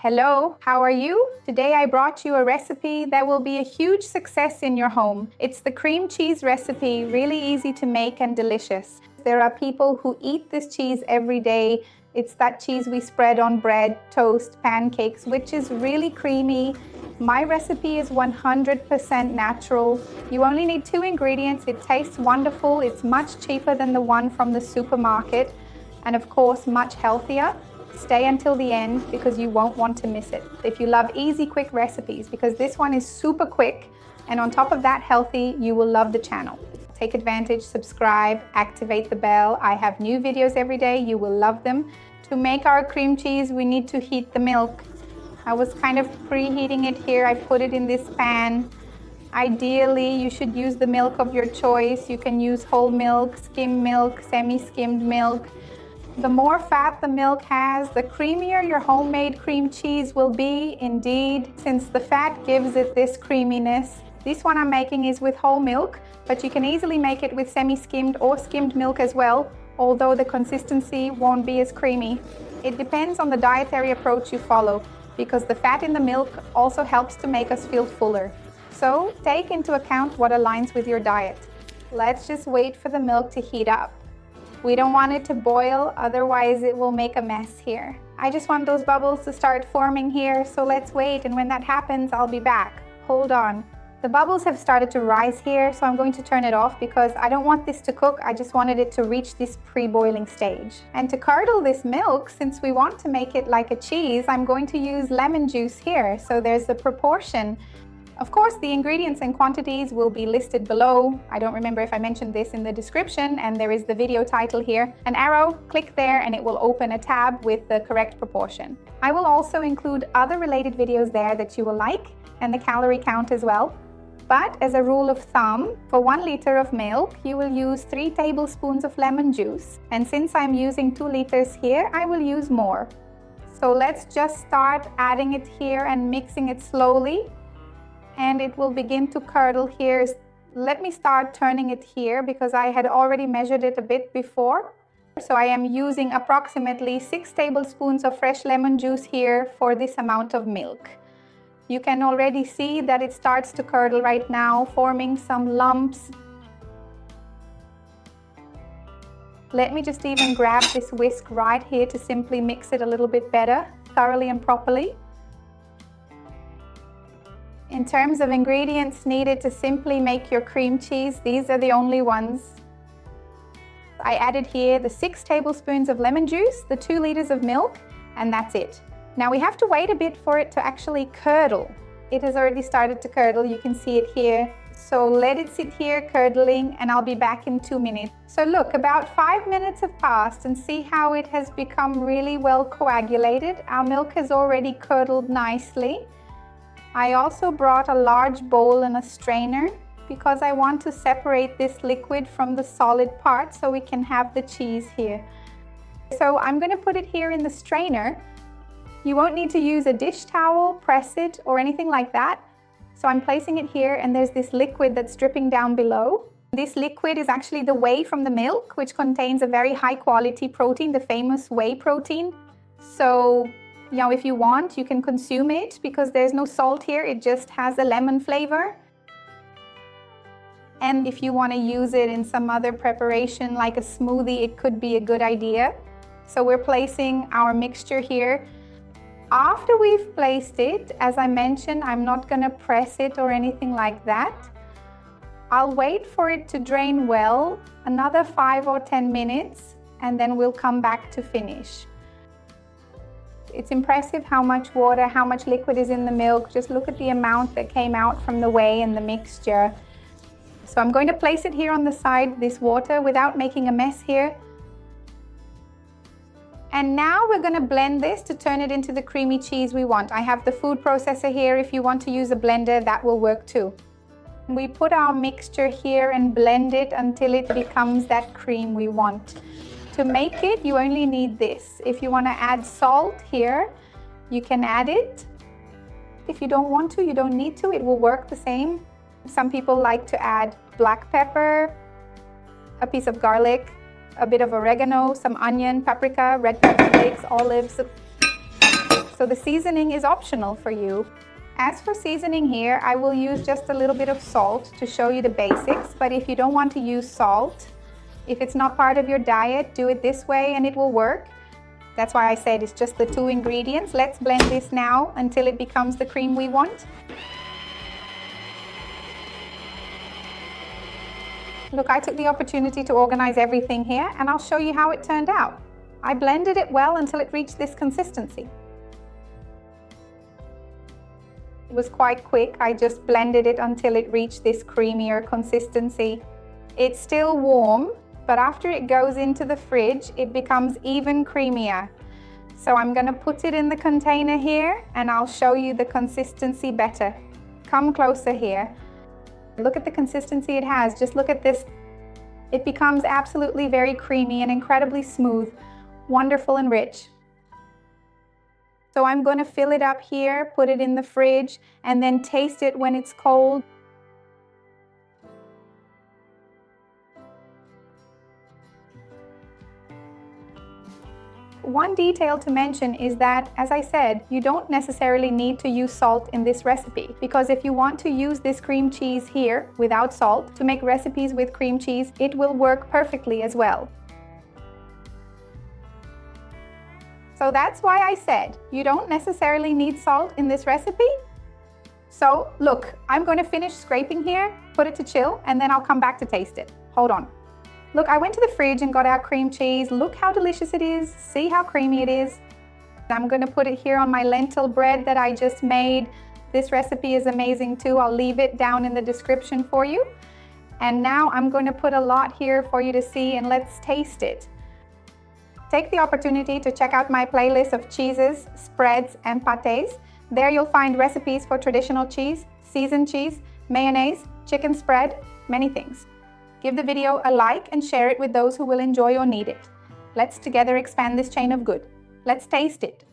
Hello, how are you? Today I brought you a recipe that will be a huge success in your home. It's the cream cheese recipe, really easy to make and delicious. There are people who eat this cheese every day. It's that cheese we spread on bread, toast, pancakes, which is really creamy. My recipe is 100% natural. You only need 2 ingredients. It tastes wonderful. It's much cheaper than the one from the supermarket, and of course, much healthier. Stay until the end because you won't want to miss it. If you love easy, quick recipes, because this one is super quick, and on top of that healthy, you will love the channel. Take advantage, subscribe, activate the bell. I have new videos every day. You will love them. To make our cream cheese, we need to heat the milk. I was kind of preheating it here. I put it in this pan. Ideally, you should use the milk of your choice. You can use whole milk, skim milk, semi-skimmed milk. The more fat the milk has, the creamier your homemade cream cheese will be indeed, since the fat gives it this creaminess. This one I'm making is with whole milk, but you can easily make it with semi-skimmed or skimmed milk as well, although the consistency won't be as creamy. It depends on the dietary approach you follow, because the fat in the milk also helps to make us feel fuller. So take into account what aligns with your diet. Let's just wait for the milk to heat up. We don't want it to boil, otherwise it will make a mess here. I just want those bubbles to start forming here, so let's wait, and when that happens, I'll be back. Hold on. The bubbles have started to rise here, so I'm going to turn it off because I don't want this to cook. I just wanted it to reach this pre-boiling stage. And to curdle this milk, since we want to make it like a cheese, I'm going to use lemon juice here, so there's the proportion. Of course, the ingredients and quantities will be listed below. I don't remember if I mentioned this in the description, and there is the video title here. An arrow, click there and it will open a tab with the correct proportion. I will also include other related videos there that you will like, and the calorie count as well. But as a rule of thumb, for 1 liter of milk, you will use 3 tablespoons of lemon juice. And since I'm using 2 liters here, I will use more. So let's just start adding it here and mixing it slowly. And it will begin to curdle here. Let me start turning it here because I had already measured it a bit before. So I am using approximately 6 tablespoons of fresh lemon juice here for this amount of milk. You can already see that it starts to curdle right now, forming some lumps. Let me just even grab this whisk right here to simply mix it a little bit better, thoroughly and properly. In terms of ingredients needed to simply make your cream cheese, these are the only ones. I added here the 6 tablespoons of lemon juice, the 2 liters of milk, and that's it. Now we have to wait a bit for it to actually curdle. It has already started to curdle, you can see it here. So let it sit here curdling and I'll be back in 2 minutes. So look, about 5 minutes have passed and see how it has become really well coagulated. Our milk has already curdled nicely. I also brought a large bowl and a strainer because I want to separate this liquid from the solid part so we can have the cheese here. So I'm going to put it here in the strainer. You won't need to use a dish towel, press it, or anything like that. So I'm placing it here and there's this liquid that's dripping down below. This liquid is actually the whey from the milk, which contains a very high quality protein, the famous whey protein. So if you want, you can consume it because there's no salt here. It just has a lemon flavor. And if you want to use it in some other preparation like a smoothie, it could be a good idea. So we're placing our mixture here. After we've placed it, as I mentioned, I'm not going to press it or anything like that. I'll wait for it to drain well, another 5 or 10 minutes, and then we'll come back to finish. It's impressive how much water, how much liquid is in the milk. Just look at the amount that came out from the whey and the mixture. So I'm going to place it here on the side, this water, without making a mess here. And now we're going to blend this to turn it into the creamy cheese we want. I have the food processor here. If you want to use a blender, that will work too. We put our mixture here and blend it until it becomes that cream we want. To make it, you only need this. If you want to add salt here, you can add it. If you don't want to, you don't need to. It will work the same. Some people like to add black pepper, a piece of garlic, a bit of oregano, some onion, paprika, red pepper flakes, olives. So the seasoning is optional for you. As for seasoning here, I will use just a little bit of salt to show you the basics, but if you don't want to use salt, if it's not part of your diet, do it this way and it will work. That's why I said it's just the 2 ingredients. Let's blend this now until it becomes the cream we want. Look, I took the opportunity to organize everything here and I'll show you how it turned out. I blended it well until it reached this consistency. It was quite quick. I just blended it until it reached this creamier consistency. It's still warm, but after it goes into the fridge, it becomes even creamier. So I'm going to put it in the container here and I'll show you the consistency better. Come closer here. Look at the consistency it has. Just look at this. It becomes absolutely very creamy and incredibly smooth, wonderful and rich. So I'm going to fill it up here, put it in the fridge, and then taste it when it's cold. One detail to mention is that, as I said, you don't necessarily need to use salt in this recipe, because if you want to use this cream cheese here without salt to make recipes with cream cheese, it will work perfectly as well. So that's why I said you don't necessarily need salt in this recipe. So look, I'm going to finish scraping here, put it to chill, and then I'll come back to taste it. Hold on. Look, I went to the fridge and got our cream cheese. Look how delicious it is. See how creamy it is. I'm going to put it here on my lentil bread that I just made. This recipe is amazing too. I'll leave it down in the description for you. And now I'm going to put a lot here for you to see, and let's taste it. Take the opportunity to check out my playlist of cheeses, spreads, and pâtés. There you'll find recipes for traditional cheese, seasoned cheese, mayonnaise, chicken spread, many things. Give the video a like and share it with those who will enjoy or need it. Let's together expand this chain of good. Let's taste it.